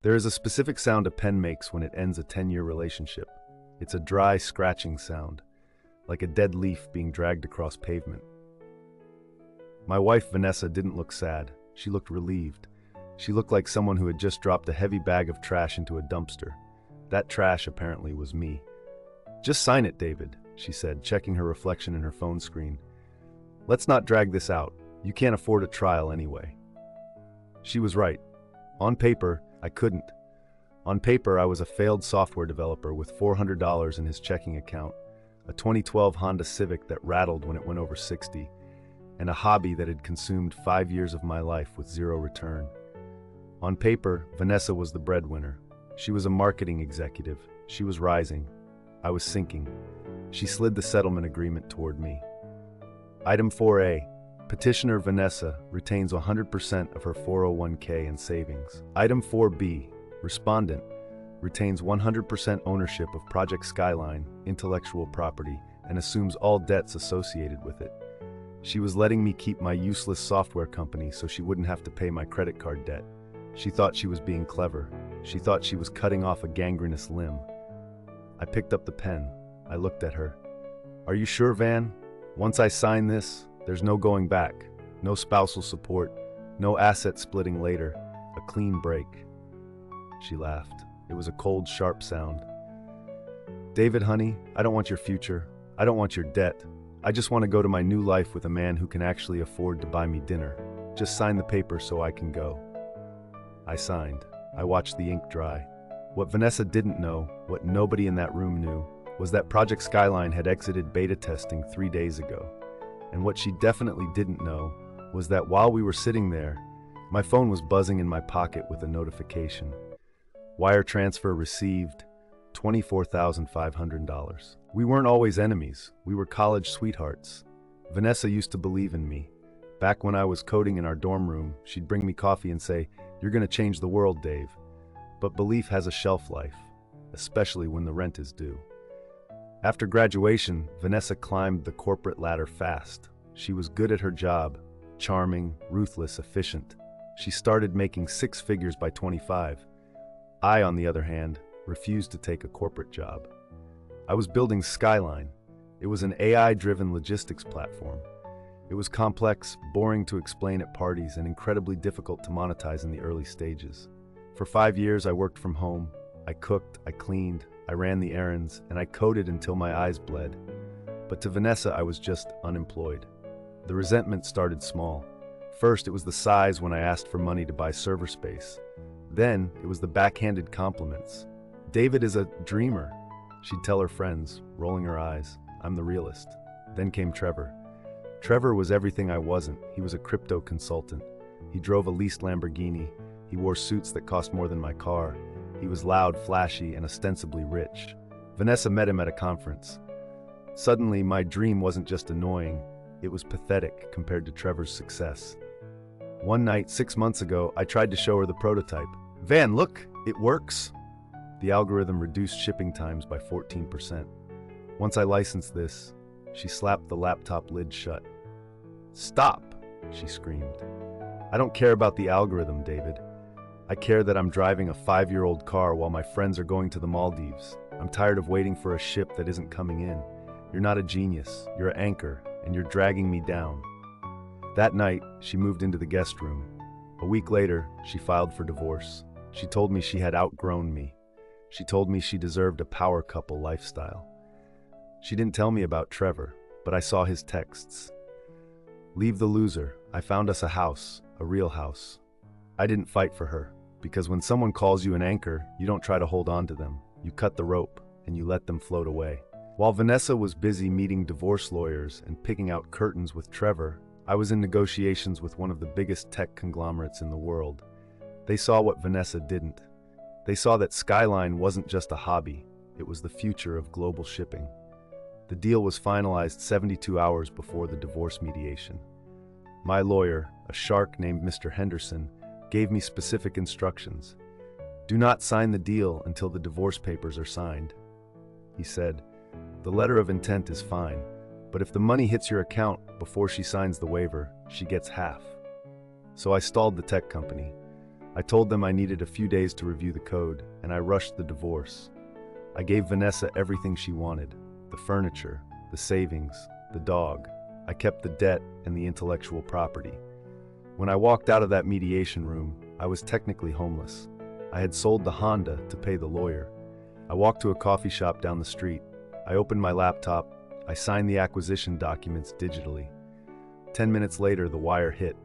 There is a specific sound a pen makes when it ends a 10-year relationship. It's a dry, scratching sound, like a dead leaf being dragged across pavement. My wife, Vanessa, didn't look sad. She looked relieved. She looked like someone who had just dropped a heavy bag of trash into a dumpster. That trash, apparently, was me. "Just sign it, David," she said, checking her reflection in her phone screen. "Let's not drag this out. You can't afford a trial anyway." She was right. On paper, I couldn't. On paper, I was a failed software developer with $400 in his checking account, a 2012 Honda Civic that rattled when it went over 60, and a hobby that had consumed 5 years of my life with zero return. On paper, Vanessa was the breadwinner. She was a marketing executive. She was rising. I was sinking. She slid the settlement agreement toward me. Item 4A. Petitioner Vanessa retains 100% of her 401k and savings. Item 4B. Respondent retains 100% ownership of Project Skyline, intellectual property, and assumes all debts associated with it. She was letting me keep my useless software company so she wouldn't have to pay my credit card debt. She thought she was being clever. She thought she was cutting off a gangrenous limb. I picked up the pen. I looked at her. "Are you sure, Van? Once I sign this, there's no going back. No spousal support. No asset splitting later. A clean break." She laughed. It was a cold, sharp sound. "David, honey, I don't want your future. I don't want your debt. I just want to go to my new life with a man who can actually afford to buy me dinner. Just sign the paper so I can go." I signed. I watched the ink dry. What Vanessa didn't know, what nobody in that room knew, was that Project Skyline had exited beta testing 3 days ago. And what she definitely didn't know was that while we were sitting there, my phone was buzzing in my pocket with a notification. Wire transfer received, $24,500. We weren't always enemies. We were college sweethearts. Vanessa used to believe in me. Back when I was coding in our dorm room, she'd bring me coffee and say, "You're going to change the world, Dave." But belief has a shelf life, especially when the rent is due. After graduation, Vanessa climbed the corporate ladder fast. She was good at her job, charming, ruthless, efficient. She started making 6 figures by 25. I, on the other hand, refused to take a corporate job. I was building Skyline. It was an AI-driven logistics platform. It was complex, boring to explain at parties, and incredibly difficult to monetize in the early stages. For 5 years, I worked from home. I cooked, I cleaned, I ran the errands, and I coded until my eyes bled. But to Vanessa, I was just unemployed. The resentment started small. First, it was the size when I asked for money to buy server space. Then, it was the backhanded compliments. "David is a dreamer," she'd tell her friends, rolling her eyes. "I'm the realist." Then came Trevor. Trevor was everything I wasn't. He was a crypto consultant. He drove a leased Lamborghini. He wore suits that cost more than my car. He was loud, flashy, and ostensibly rich. Vanessa met him at a conference. Suddenly, my dream wasn't just annoying. It was pathetic compared to Trevor's success. One night, 6 months ago, I tried to show her the prototype. "Van, look, it works." The algorithm reduced shipping times by 14%. Once I licensed this, she slapped the laptop lid shut. "Stop," she screamed. "I don't care about the algorithm, David. I care that I'm driving a 5-year-old car while my friends are going to the Maldives. I'm tired of waiting for a ship that isn't coming in. You're not a genius, you're an anchor, and you're dragging me down." That night, she moved into the guest room. A week later, she filed for divorce. She told me she had outgrown me. She told me she deserved a power couple lifestyle. She didn't tell me about Trevor, but I saw his texts. "Leave the loser. I found us a house, a real house." I didn't fight for her, because when someone calls you an anchor, you don't try to hold on to them. You cut the rope, and you let them float away. While Vanessa was busy meeting divorce lawyers and picking out curtains with Trevor, I was in negotiations with one of the biggest tech conglomerates in the world. They saw what Vanessa didn't. They saw that Skyline wasn't just a hobby, it was the future of global shipping. The deal was finalized 72 hours before the divorce mediation. My lawyer, a shark named Mr. Henderson, gave me specific instructions. "Do not sign the deal until the divorce papers are signed." He said, "The letter of intent is fine, but if the money hits your account before she signs the waiver, she gets half." So I stalled the tech company. I told them I needed a few days to review the code, and I rushed the divorce. I gave Vanessa everything she wanted: the furniture, the savings, the dog. I kept the debt and the intellectual property. When I walked out of that mediation room, I was technically homeless. I had sold the Honda to pay the lawyer. I walked to a coffee shop down the street. I opened my laptop. I signed the acquisition documents digitally. 10 minutes later, the wire hit.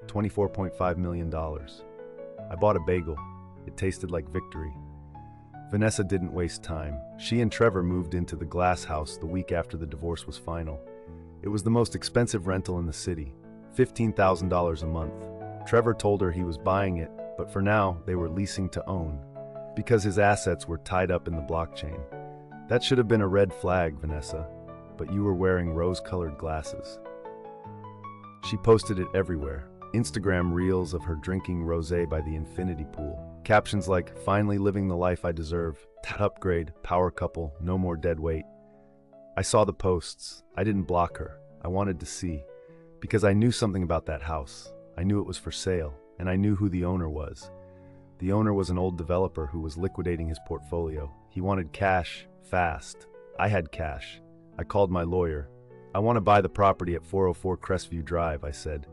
$24.5 million. I bought a bagel. It tasted like victory. Vanessa didn't waste time. She and Trevor moved into the glass house the week after the divorce was final. It was the most expensive rental in the city, $15,000 a month. Trevor told her he was buying it, but for now, they were leasing to own, because his assets were tied up in the blockchain. That should have been a red flag, Vanessa, but you were wearing rose-colored glasses. She posted it everywhere. Instagram reels of her drinking rosé by the infinity pool. Captions like, "Finally living the life I deserve," "That upgrade," "Power couple," "No more dead weight." I saw the posts. I didn't block her. I wanted to see, because I knew something about that house. I knew it was for sale, and I knew who the owner was. The owner was an old developer who was liquidating his portfolio. He wanted cash, fast. I had cash. I called my lawyer. "I want to buy the property at 404 Crestview Drive," I said.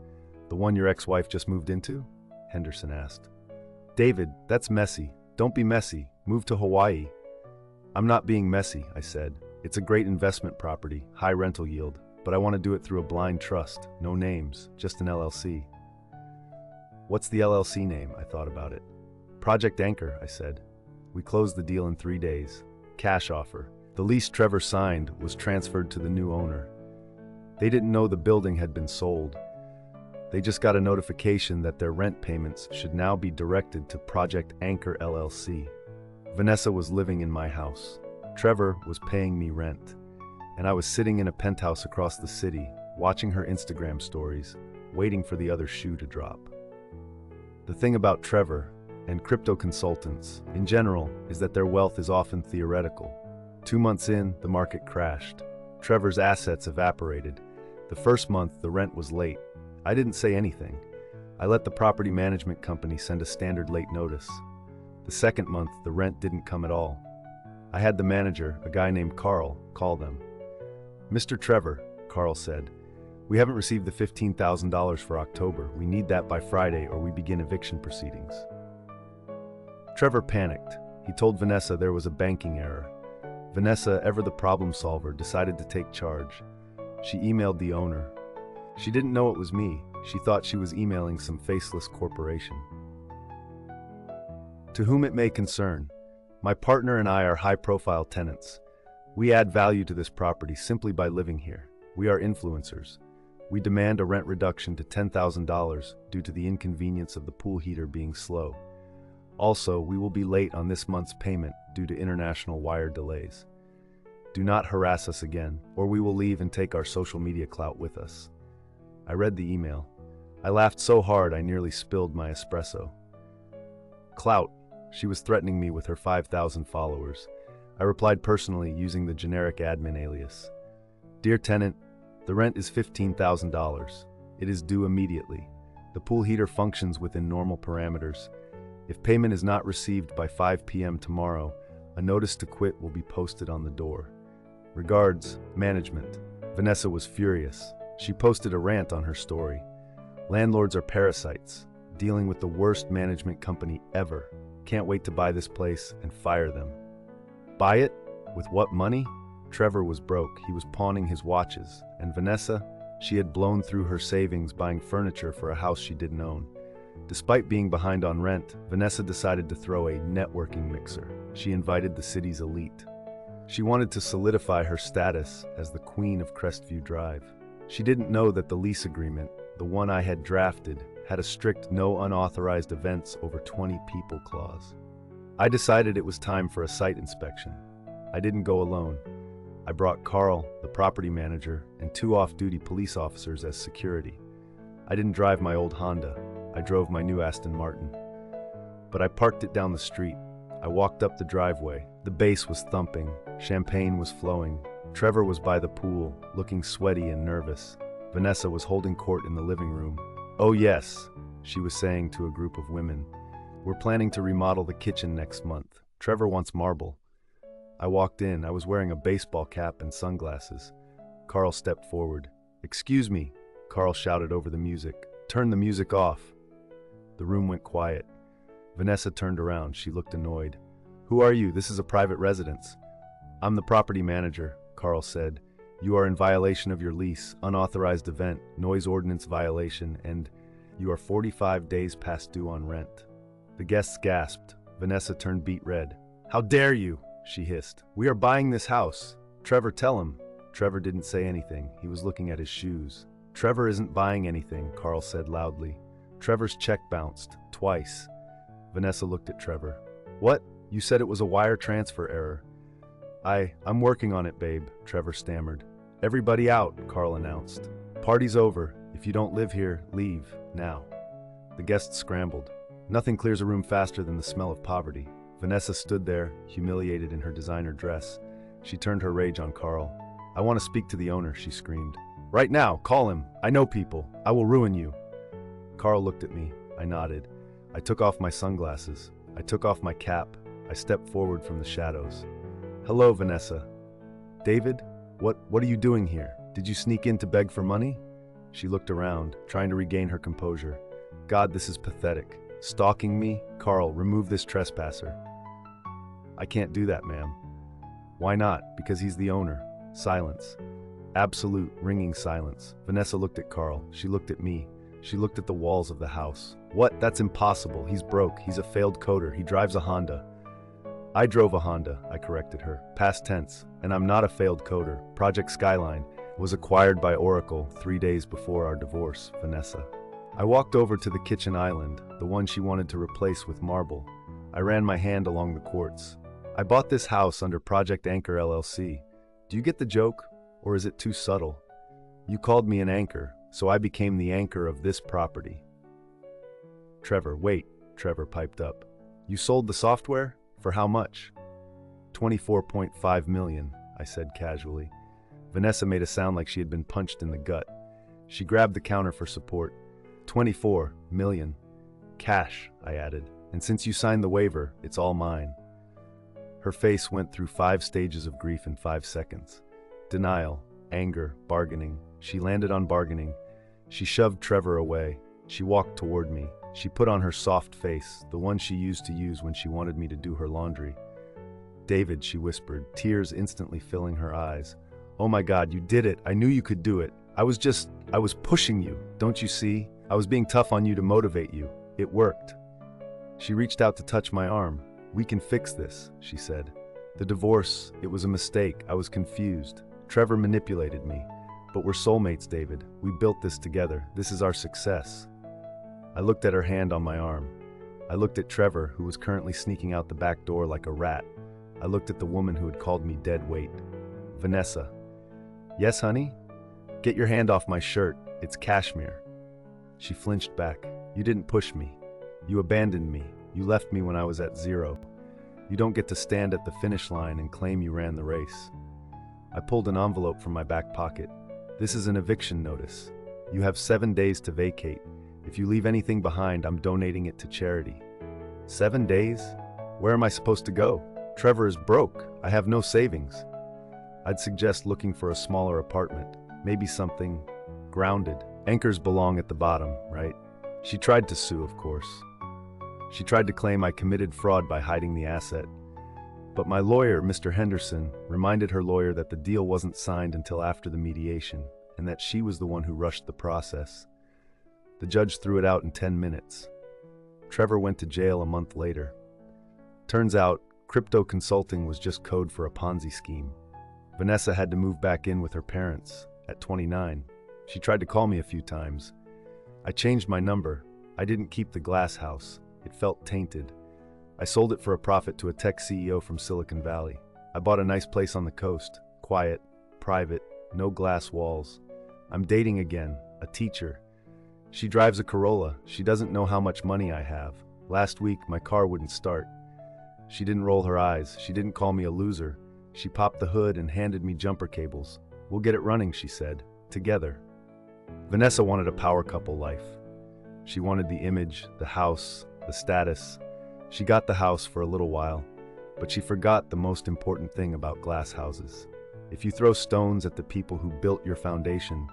"The one your ex-wife just moved into?" Henderson asked. "David, that's messy. Don't be messy. Move to Hawaii." "I'm not being messy," I said. "It's a great investment property, high rental yield, but I want to do it through a blind trust. No names, just an LLC." "What's the LLC name?" I thought about it. "Project Anchor," I said. We closed the deal in 3 days. Cash offer. The lease Trevor signed was transferred to the new owner. They didn't know the building had been sold. They just got a notification that their rent payments should now be directed to Project Anchor LLC. Vanessa was living in my house. Trevor was paying me rent. And I was sitting in a penthouse across the city, watching her Instagram stories, waiting for the other shoe to drop. The thing about Trevor and crypto consultants in general is that their wealth is often theoretical. 2 months in, the market crashed. Trevor's assets evaporated. The first month, the rent was late. I didn't say anything. I let the property management company send a standard late notice. The second month, the rent didn't come at all. I had the manager, a guy named Carl, call them. "Mr. Trevor," Carl said, "we haven't received the $15,000 for October. We need that by Friday or we begin eviction proceedings." Trevor panicked. He told Vanessa there was a banking error. Vanessa, ever the problem solver, decided to take charge. She emailed the owner. She didn't know it was me. She thought she was emailing some faceless corporation. "To whom it may concern, my partner and I are high-profile tenants. We add value to this property simply by living here. We are influencers. We demand a rent reduction to $10,000 due to the inconvenience of the pool heater being slow. Also, we will be late on this month's payment due to international wire delays. Do not harass us again, or we will leave and take our social media clout with us." I read the email. I laughed so hard I nearly spilled my espresso. Clout. She was threatening me with her 5,000 followers. I replied personally using the generic admin alias. "Dear tenant, the rent is $15,000. It is due immediately. The pool heater functions within normal parameters. If payment is not received by 5 p.m. tomorrow, a notice to quit will be posted on the door. Regards, management." Vanessa was furious. She posted a rant on her story. "Landlords are parasites, dealing with the worst management company ever. Can't wait to buy this place and fire them." Buy it? With what money? Trevor was broke. He was pawning his watches. And Vanessa? She had blown through her savings buying furniture for a house she didn't own. Despite being behind on rent, Vanessa decided to throw a networking mixer. She invited the city's elite. She wanted to solidify her status as the queen of Crestview Drive. She didn't know that the lease agreement, the one I had drafted, had a strict no unauthorized events over 20 people clause. I decided it was time for a site inspection. I didn't go alone. I brought Carl, the property manager, and 2 off-duty police officers as security. I didn't drive my old Honda. I drove my new Aston Martin. But I parked it down the street. I walked up the driveway. The bass was thumping. Champagne was flowing. Trevor was by the pool, looking sweaty and nervous. Vanessa was holding court in the living room. "Oh yes," she was saying to a group of women. We're planning to remodel the kitchen next month. Trevor wants marble. I walked in. I was wearing a baseball cap and sunglasses. Carl stepped forward. "Excuse me," Carl shouted over the music. "Turn the music off." The room went quiet. Vanessa turned around. She looked annoyed. "Who are you? This is a private residence." "I'm the property manager," Carl said. "You are in violation of your lease, unauthorized event, noise ordinance violation, and you are 45 days past due on rent." The guests gasped. Vanessa turned beet red. "How dare you?" she hissed. "We are buying this house." "Trevor, tell him." Trevor didn't say anything. He was looking at his shoes. "Trevor isn't buying anything," Carl said loudly. "Trevor's check bounced. Twice." Vanessa looked at Trevor. "What? You said it was a wire transfer error." I'm working on it, babe," Trevor stammered. "Everybody out," Carl announced. "Party's over. If you don't live here, leave, now." The guests scrambled. Nothing clears a room faster than the smell of poverty. Vanessa stood there, humiliated in her designer dress. She turned her rage on Carl. "I want to speak to the owner," she screamed. "Right now, call him. I know people. I will ruin you." Carl looked at me. I nodded. I took off my sunglasses. I took off my cap. I stepped forward from the shadows. "Hello, Vanessa." "David? What are you doing here? Did you sneak in to beg for money?" She looked around, trying to regain her composure. "God, this is pathetic. Stalking me? Carl, remove this trespasser." "I can't do that, ma'am." "Why not?" "Because he's the owner." Silence. Absolute, ringing silence. Vanessa looked at Carl. She looked at me. She looked at the walls of the house. "What? That's impossible. He's broke. He's a failed coder. He drives a Honda." "I drove a Honda," I corrected her. Past tense. "And I'm not a failed coder. Project Skyline was acquired by Oracle 3 days before our divorce, Vanessa." I walked over to the kitchen island, the one she wanted to replace with marble. I ran my hand along the quartz. "I bought this house under Project Anchor LLC. Do you get the joke? Or is it too subtle? You called me an anchor, so I became the anchor of this property." "Trevor, wait," Trevor piped up. "You sold the software? For how much?" $24.5 million, I said casually. Vanessa made a sound like she had been punched in the gut. She grabbed the counter for support. $24 million. Cash, I added. "And since you signed the waiver, it's all mine." Her face went through 5 stages of grief in 5 seconds. Denial, anger, bargaining. She landed on bargaining. She shoved Trevor away. She walked toward me. She put on her soft face, the one she used to use when she wanted me to do her laundry. "David," she whispered, tears instantly filling her eyes. "Oh my God, you did it. I knew you could do it. I was pushing you. Don't you see? I was being tough on you to motivate you. It worked." She reached out to touch my arm. "We can fix this," she said. "The divorce, it was a mistake. I was confused. Trevor manipulated me. But we're soulmates, David. We built this together. This is our success." I looked at her hand on my arm. I looked at Trevor, who was currently sneaking out the back door like a rat. I looked at the woman who had called me dead weight. "Vanessa." "Yes, honey?" "Get your hand off my shirt. It's cashmere." She flinched back. "You didn't push me. You abandoned me. You left me when I was at 0. You don't get to stand at the finish line and claim you ran the race." I pulled an envelope from my back pocket. "This is an eviction notice. You have 7 days to vacate. If you leave anything behind, I'm donating it to charity." 7 days? Where am I supposed to go? Trevor is broke. I have no savings. I'd suggest looking for a smaller apartment. Maybe something grounded. Anchors belong at the bottom, right? She tried to sue, of course. She tried to claim I committed fraud by hiding the asset. But my lawyer, Mr. Henderson, reminded her lawyer that the deal wasn't signed until after the mediation, and that she was the one who rushed the process. The judge threw it out in 10 minutes. Trevor went to jail a month later. Turns out, crypto consulting was just code for a Ponzi scheme. Vanessa had to move back in with her parents at 29. She tried to call me a few times. I changed my number. I didn't keep the glass house. It felt tainted. I sold it for a profit to a tech CEO from Silicon Valley. I bought a nice place on the coast. Quiet, private, no glass walls. I'm dating again, a teacher. She drives a Corolla. She doesn't know how much money I have. Last week, my car wouldn't start. She didn't roll her eyes. She didn't call me a loser. She popped the hood and handed me jumper cables. "We'll get it running," she said. "Together." Vanessa wanted a power couple life. She wanted the image, the house, the status. She got the house for a little while, but she forgot the most important thing about glass houses. If you throw stones at the people who built your foundation,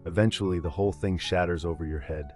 eventually the whole thing shatters over your head.